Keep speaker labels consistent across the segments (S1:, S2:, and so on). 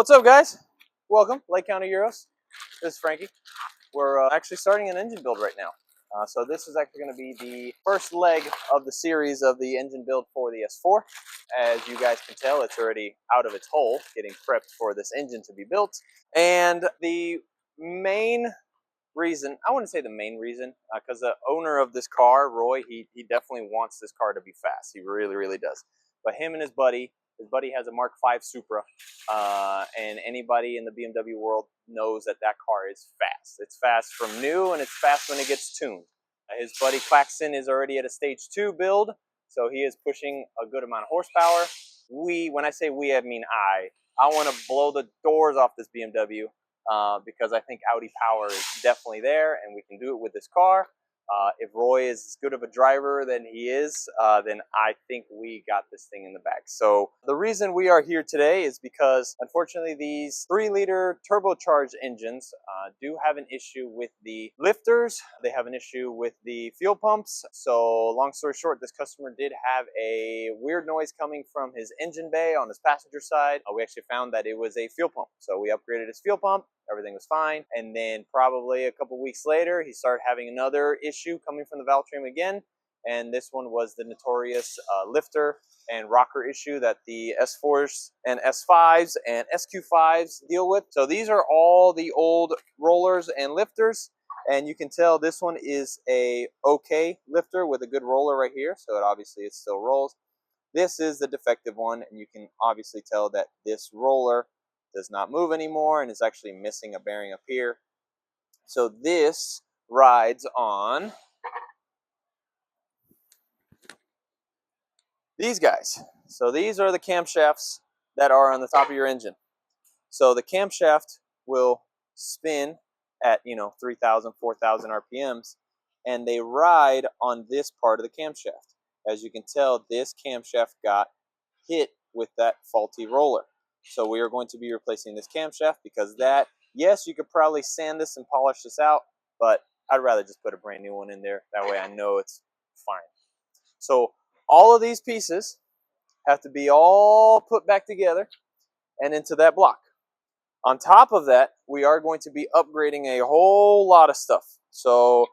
S1: What's up, guys? Welcome, Lake County Euros. This is Frankie. We're actually starting an engine build right now. So this is actually going to be the first leg of the series of the engine build for the S4. As you guys can tell, it's already out of its hole, getting prepped for this engine to be built. And the main reason, I wouldn't say the main reason, because the owner of this car, Roy, he definitely wants this car to be fast. He really, really does. But him and his buddy has a Mark V Supra, and anybody in the BMW world knows that that car is fast. It's fast from new, and it's fast when it gets tuned. His buddy Claxton is already at a stage 2 build, so he is pushing a good amount of horsepower. When I say we, I mean I want to blow the doors off this BMW because I think Audi power is definitely there, and we can do it with this car. If Roy is as good of a driver than he is, then I think we got this thing in the bag. So the reason we are here today is because, unfortunately, these 3-liter turbocharged engines do have an issue with the lifters. They have an issue with the fuel pumps. So long story short, this customer did have a weird noise coming from his engine bay on his passenger side. We actually found that it was a fuel pump. So we upgraded his fuel pump. Everything was fine. And then probably a couple weeks later, he started having another issue coming from the valve train again. And this one was the notorious lifter and rocker issue that the S4s and S5s and SQ5s deal with. So these are all the old rollers and lifters. And you can tell this one is a okay lifter with a good roller right here. So it still rolls. This is the defective one. And you can obviously tell that this roller does not move anymore and is actually missing a bearing up here. So this rides on these guys. So these are the camshafts that are on the top of your engine. So the camshaft will spin at 3,000, 4,000 RPMs, and they ride on this part of the camshaft. As you can tell, this camshaft got hit with that faulty roller. So we are going to be replacing this camshaft because yes, you could probably sand this and polish this out, but I'd rather just put a brand new one in there. That way I know it's fine. So all of these pieces have to be all put back together and into that block. On top of that, we are going to be upgrading a whole lot of stuff. So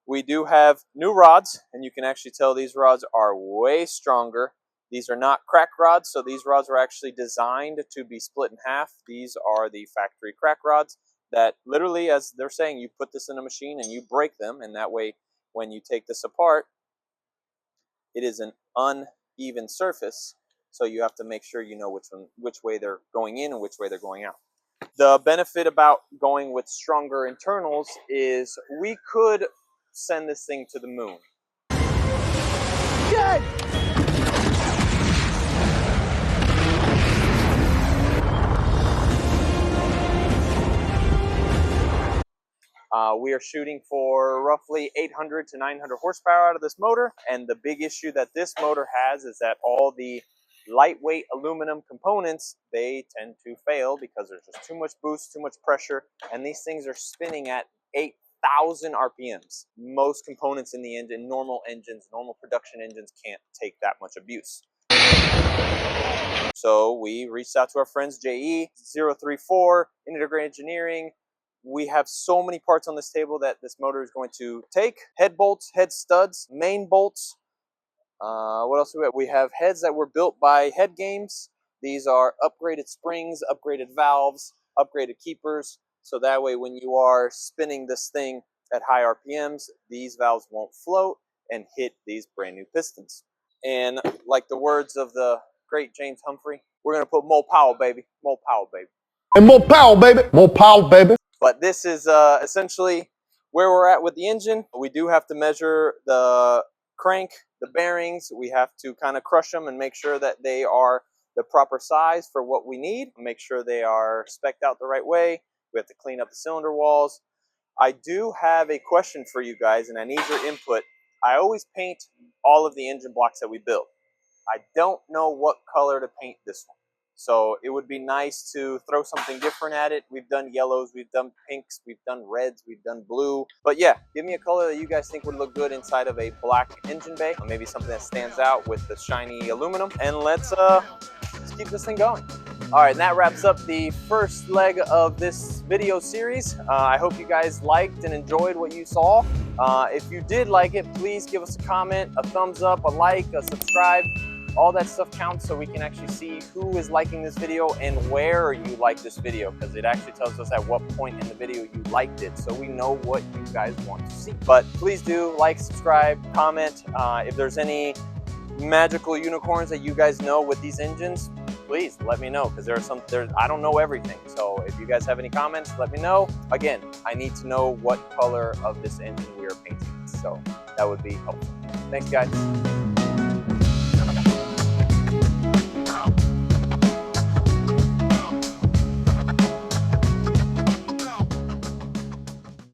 S1: we do have new rods, and you can actually tell these rods are way stronger. These are not crack rods, so these rods are actually designed to be split in half. These are the factory crack rods that literally, as they're saying, you put this in a machine and you break them, and that way when you take this apart, it is an uneven surface, so you have to make sure you know which way they're going in and which way they're going out. The benefit about going with stronger internals is we could send this thing to the moon. Good! We are shooting for roughly 800 to 900 horsepower out of this motor, and the big issue that this motor has is that all the lightweight aluminum components, they tend to fail because there's just too much boost, too much pressure, and these things are spinning at 8,000 RPMs. Most components in the engine, normal production engines can't take that much abuse. So we reached out to our friends JE034, Integrated Engineering. We have so many parts on this table that this motor is going to take. Head bolts, head studs, main bolts. What else do we have? We have heads that were built by Head Games. These are upgraded springs, upgraded valves, upgraded keepers. So that way when you are spinning this thing at high RPMs, these valves won't float and hit these brand new pistons. And like the words of the great James Humphrey, we're going to put more power, baby. More power, baby.
S2: And more power, baby. More power, baby.
S1: But this is essentially where we're at with the engine. We do have to measure the crank, the bearings. We have to kind of crush them and make sure that they are the proper size for what we need. Make sure they are spec'd out the right way. We have to clean up the cylinder walls. I do have a question for you guys, and I need your input. I always paint all of the engine blocks that we build. I don't know what color to paint this one. So it would be nice to throw something different at it. We've done yellows, we've done pinks, we've done reds, we've done blue. But yeah, give me a color that you guys think would look good inside of a black engine bay. Or maybe something that stands out with the shiny aluminum. And let's keep this thing going. All right, and that wraps up the first leg of this video series. I hope you guys liked and enjoyed what you saw. If you did like it, please give us a comment, a thumbs up, a like, a subscribe. All that stuff counts so we can actually see who is liking this video and where you like this video, because it actually tells us at what point in the video you liked it, so we know what you guys want to see. But please do like, subscribe, comment. If there's any magical unicorns that you guys know with these engines, please let me know, because I don't know everything. So if you guys have any comments, let me know. Again, I need to know what color of this engine we are painting, so that would be helpful. Thanks, guys.